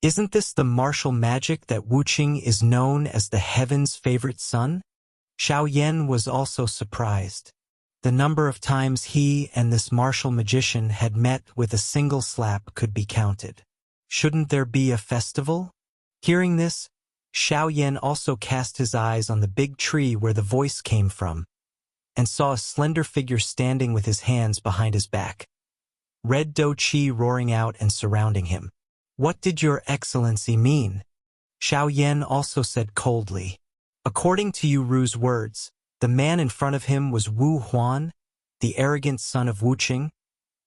Isn't this the martial magic that Wuqing is known as the heaven's favorite son? Xiao Yan was also surprised. The number of times he and this martial magician had met with a single slap could be counted. Shouldn't there be a festival? Hearing this, Xiao Yan also cast his eyes on the big tree where the voice came from, and saw a slender figure standing with his hands behind his back. Red Do Qi roaring out and surrounding him. What did your excellency mean? Xiao Yan also said coldly. According to Yu Ru's words, the man in front of him was Wu Huan, the arrogant son of Wuqing,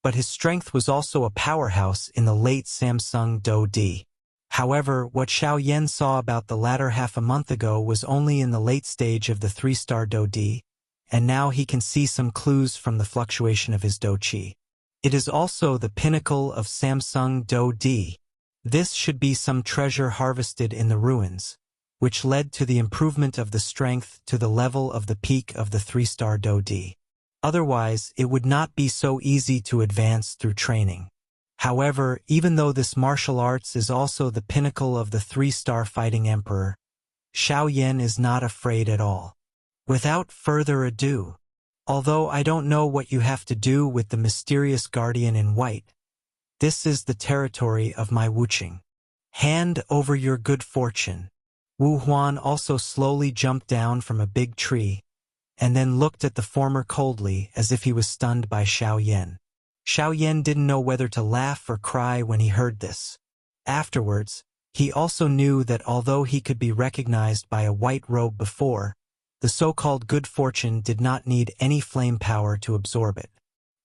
but his strength was also a powerhouse in the late Samsung Do Di. However, what Xiao Yan saw about the latter half a month ago was only in the late stage of the 3-star Do Di, and now he can see some clues from the fluctuation of his Do Qi. It is also the pinnacle of Samsung Do Di. This should be some treasure harvested in the ruins, which led to the improvement of the strength to the level of the peak of the 3-star Do Di. Otherwise, it would not be so easy to advance through training. However, even though this martial arts is also the pinnacle of the 3-star fighting emperor, Xiao Yan is not afraid at all. Without further ado, although I don't know what you have to do with the mysterious guardian in white, this is the territory of my Wuqing. Hand over your good fortune. Wu Huan also slowly jumped down from a big tree, and then looked at the former coldly as if he was stunned by Xiao Yan. Xiao Yan didn't know whether to laugh or cry when he heard this. Afterwards, he also knew that although he could be recognized by a white robe before, the so-called good fortune did not need any flame power to absorb it.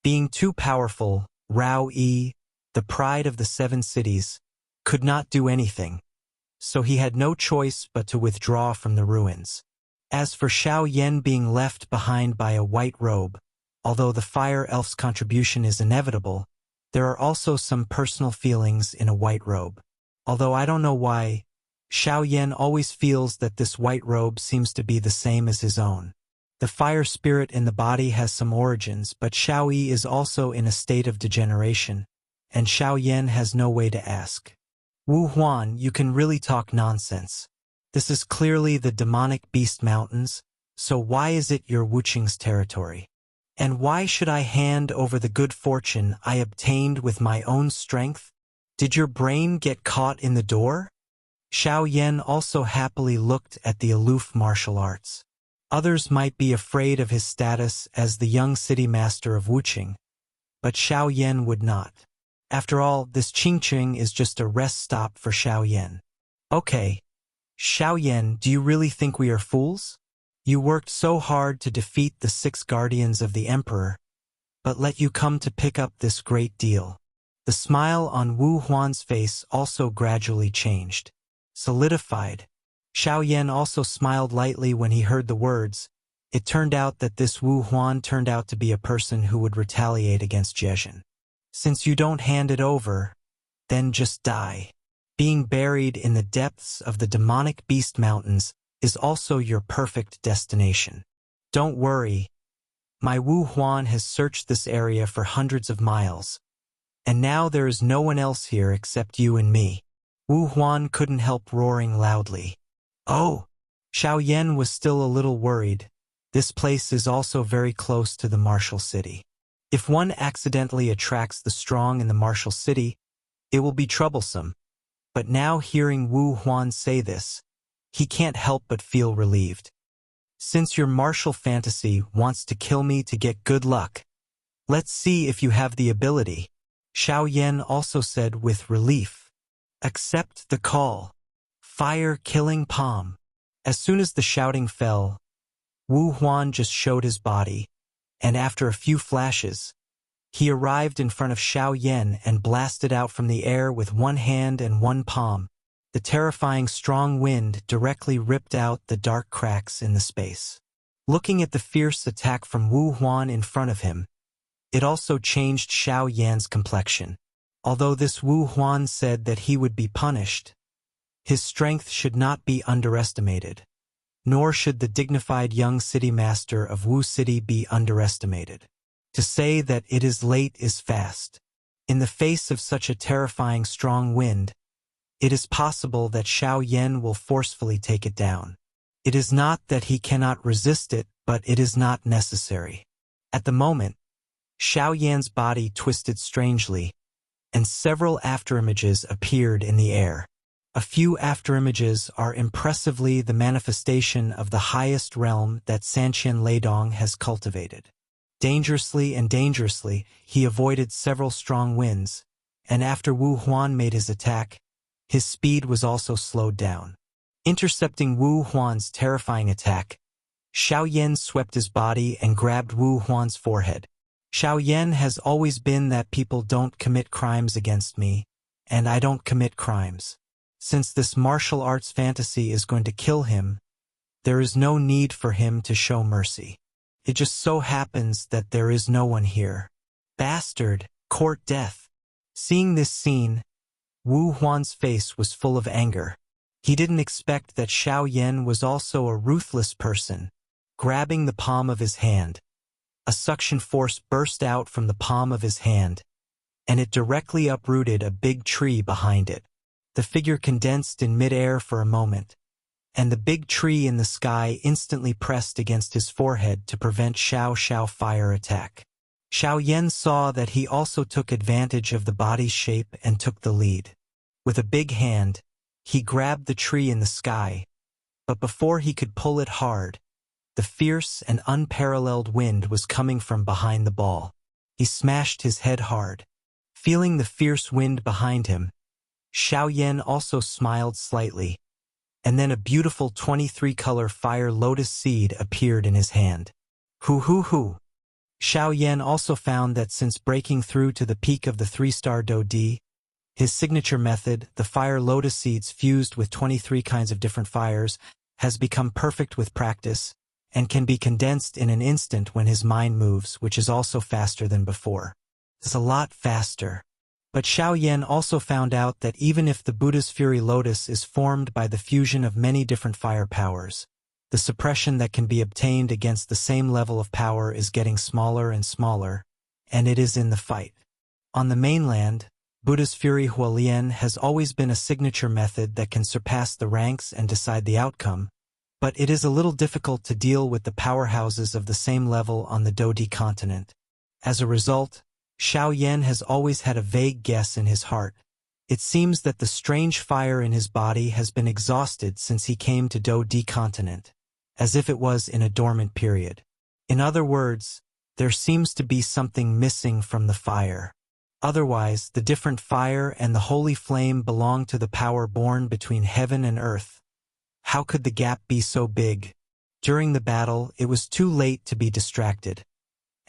Being too powerful, Rao Yi, the pride of the 7 cities, could not do anything, so he had no choice but to withdraw from the ruins. As for Xiao Yan being left behind by a white robe, although the fire elf's contribution is inevitable, there are also some personal feelings in a white robe. Although I don't know why, Xiao Yan always feels that this white robe seems to be the same as his own. The fire spirit in the body has some origins, but Xiao Yi is also in a state of degeneration, and Xiao Yan has no way to ask. Wu Huan, you can really talk nonsense. This is clearly the demonic beast mountains, so why is it your Wuqing's territory? And why should I hand over the good fortune I obtained with my own strength? Did your brain get caught in the door? Xiao Yan also happily looked at the aloof martial arts. Others might be afraid of his status as the young city master of Wuqing, but Xiao Yan would not. After all, this Qingqing is just a rest stop for Xiao Yan. Okay, Xiao Yan, do you really think we are fools? You worked so hard to defeat the 6 guardians of the emperor, but let you come to pick up this great deal. The smile on Wu Huan's face also gradually changed, solidified. Xiao Yan also smiled lightly when he heard the words. It turned out that this Wu Huan turned out to be a person who would retaliate against Jezhen. Since you don't hand it over, then just die. Being buried in the depths of the demonic beast mountains is also your perfect destination. Don't worry, my Wu Huan has searched this area for hundreds of miles, and now there is no one else here except you and me. Wu Huan couldn't help roaring loudly. Oh! Xiao Yan was still a little worried. This place is also very close to the martial city. If one accidentally attracts the strong in the martial city, it will be troublesome. But now hearing Wu Huan say this, he can't help but feel relieved. Since your martial fantasy wants to kill me to get good luck, let's see if you have the ability. Xiao Yan also said with relief. Accept the call. Fire killing palm. As soon as the shouting fell, Wu Huan just showed his body, and after a few flashes, he arrived in front of Xiao Yan and blasted out from the air with one hand and one palm. The terrifying strong wind directly ripped out the dark cracks in the space. Looking at the fierce attack from Wu Huan in front of him, it also changed Xiao Yan's complexion. Although this Wu Huan said that he would be punished, his strength should not be underestimated, nor should the dignified young city master of Wu City be underestimated. To say that it is late is fast. In the face of such a terrifying strong wind, it is possible that Xiao Yan will forcefully take it down. It is not that he cannot resist it, but it is not necessary. At the moment, Xiao Yan's body twisted strangely, and several afterimages appeared in the air. A few afterimages are impressively the manifestation of the highest realm that Sanqian Leidong has cultivated. Dangerously and dangerously, he avoided several strong winds, and after Wu Huan made his attack, his speed was also slowed down. Intercepting Wu Huan's terrifying attack, Xiao Yan swept his body and grabbed Wu Huan's forehead. Xiao Yan has always been that people don't commit crimes against me, and I don't commit crimes. Since this martial arts fantasy is going to kill him, there is no need for him to show mercy. It just so happens that there is no one here. Bastard, court death. Seeing this scene, Wu Huan's face was full of anger. He didn't expect that Xiao Yan was also a ruthless person. Grabbing the palm of his hand, a suction force burst out from the palm of his hand, and it directly uprooted a big tree behind it. The figure condensed in midair for a moment, and the big tree in the sky instantly pressed against his forehead to prevent Xiao fire attack. Xiao Yan saw that he also took advantage of the body's shape and took the lead. With a big hand, he grabbed the tree in the sky, but before he could pull it hard, the fierce and unparalleled wind was coming from behind the ball. He smashed his head hard. Feeling the fierce wind behind him, Xiao Yan also smiled slightly, and then a beautiful 23-color fire lotus seed appeared in his hand. Hoo. Xiao Yan also found that since breaking through to the peak of the 3-star Dodi, his signature method, the fire lotus seeds fused with 23 kinds of different fires, has become perfect with practice, and can be condensed in an instant when his mind moves, which is also faster than before. It's a lot faster. But Xiao Yan also found out that even if the Buddha's Fury Lotus is formed by the fusion of many different fire powers, the suppression that can be obtained against the same level of power is getting smaller and smaller, and it is in the fight. On the mainland, Buddha's Fury Hualien has always been a signature method that can surpass the ranks and decide the outcome, but it is a little difficult to deal with the powerhouses of the same level on the Dodi continent. As a result, Xiao Yan has always had a vague guess in his heart. It seems that the strange fire in his body has been exhausted since he came to Dodi continent, as if it was in a dormant period. In other words, there seems to be something missing from the fire. Otherwise, the different fire and the holy flame belong to the power born between heaven and earth. How could the gap be so big? During the battle, it was too late to be distracted.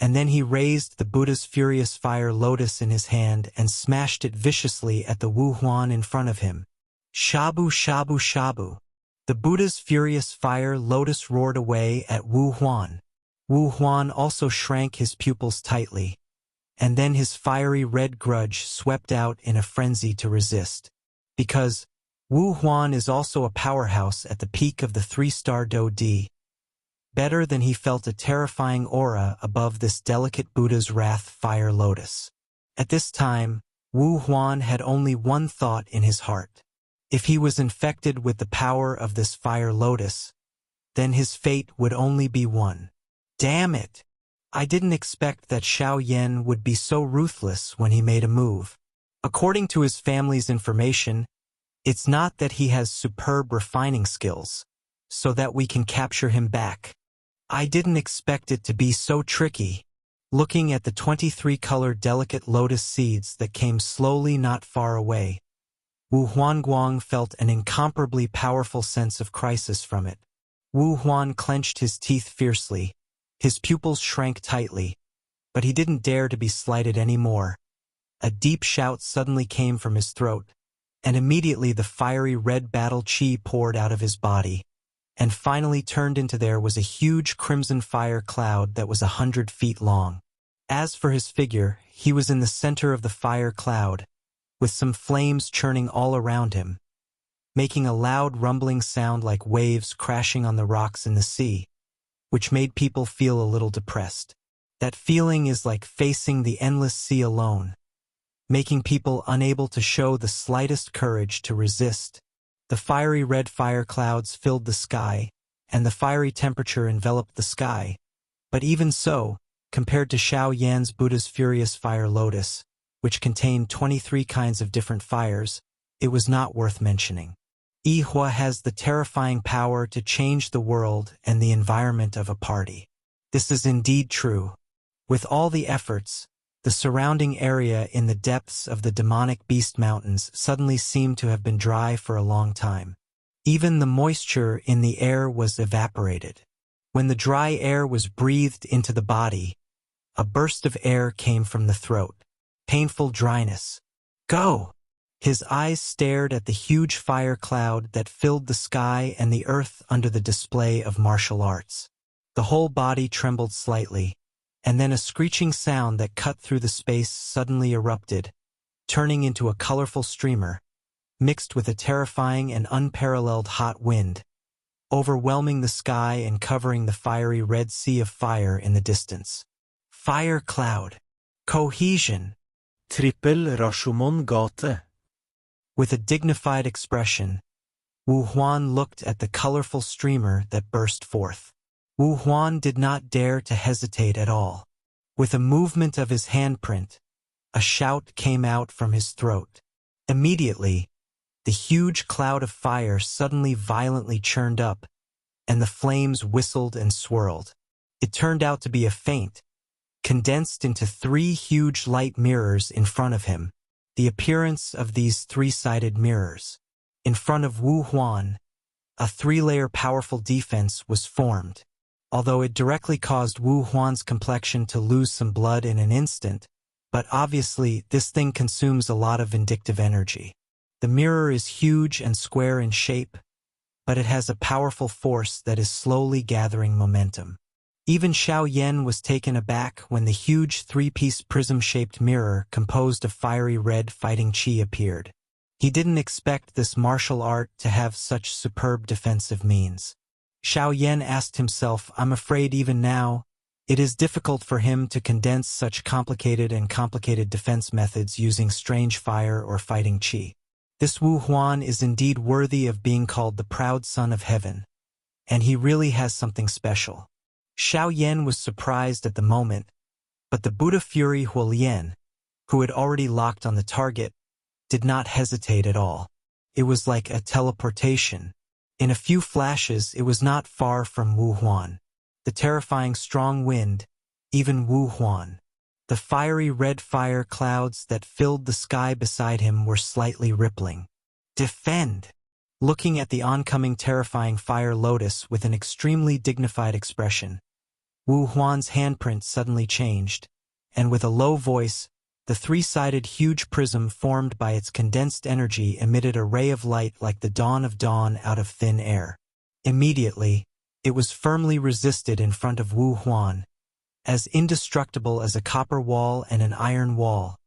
And then he raised the Buddha's furious fire lotus in his hand and smashed it viciously at the Wu Huan in front of him. Shabu. The Buddha's furious fire lotus roared away at Wu Huan. Wu Huan also shrank his pupils tightly, and then his fiery red grudge swept out in a frenzy to resist. Because Wu Huan is also a powerhouse at the peak of the 3-star Dodi. Better than he felt a terrifying aura above this delicate Buddha's wrath fire lotus. At this time, Wu Huan had only one thought in his heart. If he was infected with the power of this fire lotus, then his fate would only be one. Damn it! I didn't expect that Xiao Yan would be so ruthless when he made a move. According to his family's information, it's not that he has superb refining skills, so that we can capture him back. I didn't expect it to be so tricky. Looking at the 23-color delicate lotus seeds that came slowly not far away, Wu Huanguang felt an incomparably powerful sense of crisis from it. Wu Huan clenched his teeth fiercely. His pupils shrank tightly, but he didn't dare to be slighted anymore. A deep shout suddenly came from his throat, and immediately the fiery red battle chi poured out of his body, and finally turned into there was a huge crimson fire cloud that was 100 feet long. As for his figure, he was in the center of the fire cloud, with some flames churning all around him, making a loud rumbling sound like waves crashing on the rocks in the sea, which made people feel a little depressed. That feeling is like facing the endless sea alone. making people unable to show the slightest courage to resist. The fiery red fire clouds filled the sky, and the fiery temperature enveloped the sky. But even so, compared to Xiao Yan's Buddha's furious fire lotus, which contained 23 kinds of different fires, it was not worth mentioning. Yihua has the terrifying power to change the world and the environment of a party. This is indeed true. With all the efforts, the surrounding area in the depths of the demonic beast mountains suddenly seemed to have been dry for a long time. Even the moisture in the air was evaporated. When the dry air was breathed into the body, a burst of air came from the throat. Painful dryness. Go! His eyes stared at the huge fire cloud that filled the sky and the earth under the display of martial arts. The whole body trembled slightly, and then a screeching sound that cut through the space suddenly erupted, turning into a colorful streamer, mixed with a terrifying and unparalleled hot wind, overwhelming the sky and covering the fiery red sea of fire in the distance. Fire cloud. Cohesion. Trippel Rashomon gate. With a dignified expression, Wu Huan looked at the colorful streamer that burst forth. Wu Huan did not dare to hesitate at all. With a movement of his handprint, a shout came out from his throat. Immediately, the huge cloud of fire suddenly violently churned up, and the flames whistled and swirled. It turned out to be a feint, condensed into 3 huge light mirrors in front of him. The appearance of these 3-sided mirrors. In front of Wu Huan, a 3-layer powerful defense was formed. Although it directly caused Wu Huan's complexion to lose some blood in an instant, but obviously this thing consumes a lot of vindictive energy. The mirror is huge and square in shape, but it has a powerful force that is slowly gathering momentum. Even Xiao Yan was taken aback when the huge 3-piece prism-shaped mirror composed of fiery red fighting chi appeared. He didn't expect this martial art to have such superb defensive means. Xiao Yan asked himself, I'm afraid even now, it is difficult for him to condense such complicated defense methods using strange fire or fighting chi. This Wu Huan is indeed worthy of being called the proud son of heaven, and he really has something special. Xiao Yan was surprised at the moment, but the Buddha Fury Huolian, who had already locked on the target, did not hesitate at all. It was like a teleportation. In a few flashes, it was not far from Wu Huan. The terrifying strong wind, even Wu Huan. The fiery red fire clouds that filled the sky beside him were slightly rippling. Defend! Looking at the oncoming terrifying fire lotus with an extremely dignified expression, Wu Huan's handprint suddenly changed, and with a low voice, the 3-sided huge prism formed by its condensed energy emitted a ray of light like the dawn out of thin air. Immediately, it was firmly resisted in front of Wu Huan, as indestructible as a copper wall and an iron wall,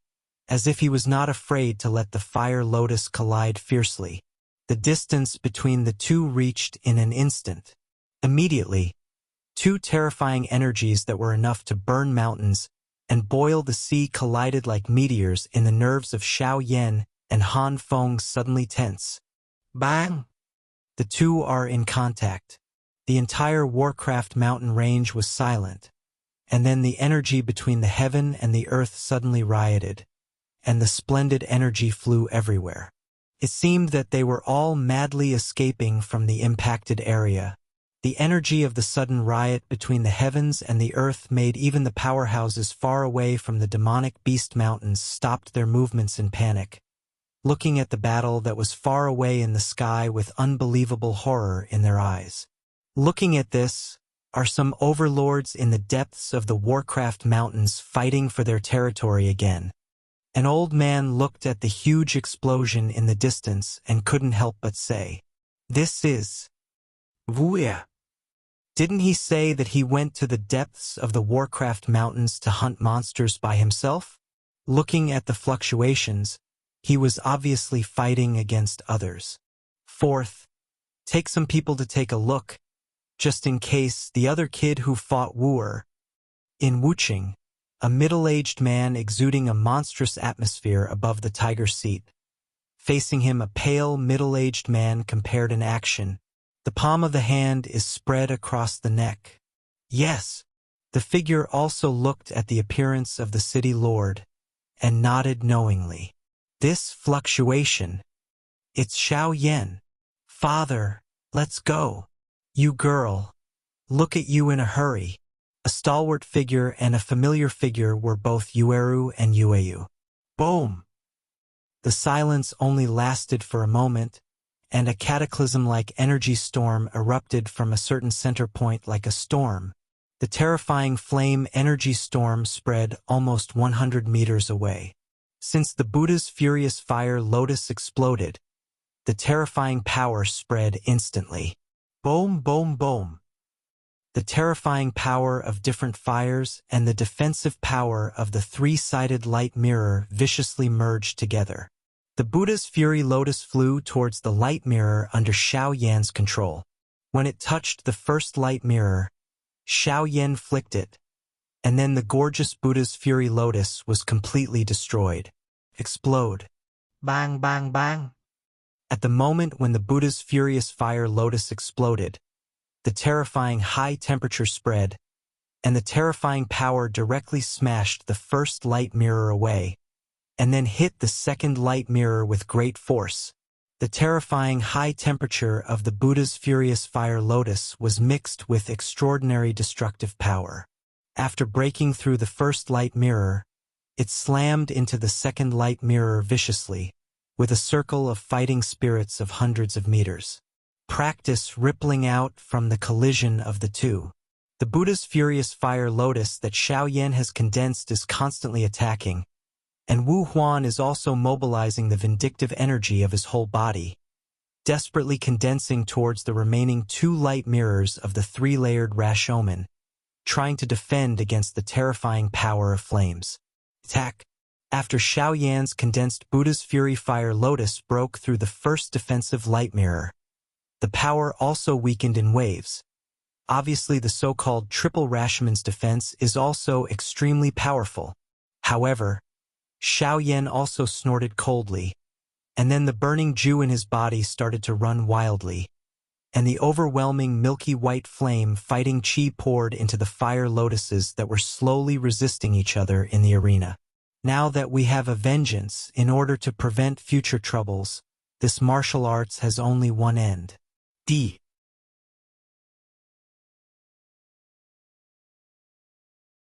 as if he was not afraid to let the fire lotus collide fiercely. The distance between the two reached in an instant. Immediately, 2 terrifying energies that were enough to burn mountains and boil the sea collided like meteors in the nerves of Xiao Yan and Han Feng suddenly tense. Bang! The two are in contact. The entire Warcraft mountain range was silent, and then the energy between the heaven and the earth suddenly rioted, and the splendid energy flew everywhere. It seemed that they were all madly escaping from the impacted area. The energy of the sudden riot between the heavens and the earth made even the powerhouses far away from the demonic beast mountains stopped their movements in panic, looking at the battle that was far away in the sky with unbelievable horror in their eyes. Looking at this are some overlords in the depths of the Warcraft mountains fighting for their territory again. An old man looked at the huge explosion in the distance and couldn't help but say, "This is Wuya." Didn't he say that he went to the depths of the Warcraft mountains to hunt monsters by himself? Looking at the fluctuations, he was obviously fighting against others. Fourth, take some people to take a look, just in case the other kid who fought Wu'er in Wuching, a middle-aged man exuding a monstrous atmosphere above the tiger's seat. Facing him, a pale, middle-aged man compared in action. The palm of the hand is spread across the neck. Yes, the figure also looked at the appearance of the city lord and nodded knowingly. This fluctuation. It's Xiao Yan. Father, let's go. You girl. Look at you in a hurry. A stalwart figure and a familiar figure were both Yueru and Yueyu. Boom! The silence only lasted for a moment, and a cataclysm-like energy storm erupted from a certain center point like a storm. The terrifying flame energy storm spread almost 100 meters away. Since the Buddha's furious fire lotus exploded, the terrifying power spread instantly. Boom, boom, boom. The terrifying power of different fires and the defensive power of the three-sided light mirror viciously merged together. The Buddha's fury lotus flew towards the light mirror under Xiao Yan's control. When it touched the first light mirror, Xiao Yan flicked it, and then the gorgeous Buddha's fury lotus was completely destroyed. Explode. Bang, bang, bang. At the moment when the Buddha's furious fire lotus exploded, the terrifying high temperature spread, and the terrifying power directly smashed the first light mirror away, and then hit the second light mirror with great force. The terrifying high temperature of the Buddha's furious fire lotus was mixed with extraordinary destructive power. After breaking through the first light mirror, it slammed into the second light mirror viciously, with a circle of fighting spirits of hundreds of meters. Practice rippling out from the collision of the two. The Buddha's furious fire lotus that Xiao Yan has condensed is constantly attacking, and Wu Huan is also mobilizing the vindictive energy of his whole body, desperately condensing towards the remaining two light mirrors of the three-layered Rashomon, trying to defend against the terrifying power of flames. Attack! After Xiao Yan's condensed Buddha's fury fire lotus broke through the first defensive light mirror, the power also weakened in waves. Obviously, the so-called triple Rashomon's defense is also extremely powerful. However, Xiao Yan also snorted coldly, and then the burning Jew in his body started to run wildly, and the overwhelming milky white flame fighting chi poured into the fire lotuses that were slowly resisting each other in the arena. Now that we have a vengeance in order to prevent future troubles, this martial arts has only one end. D.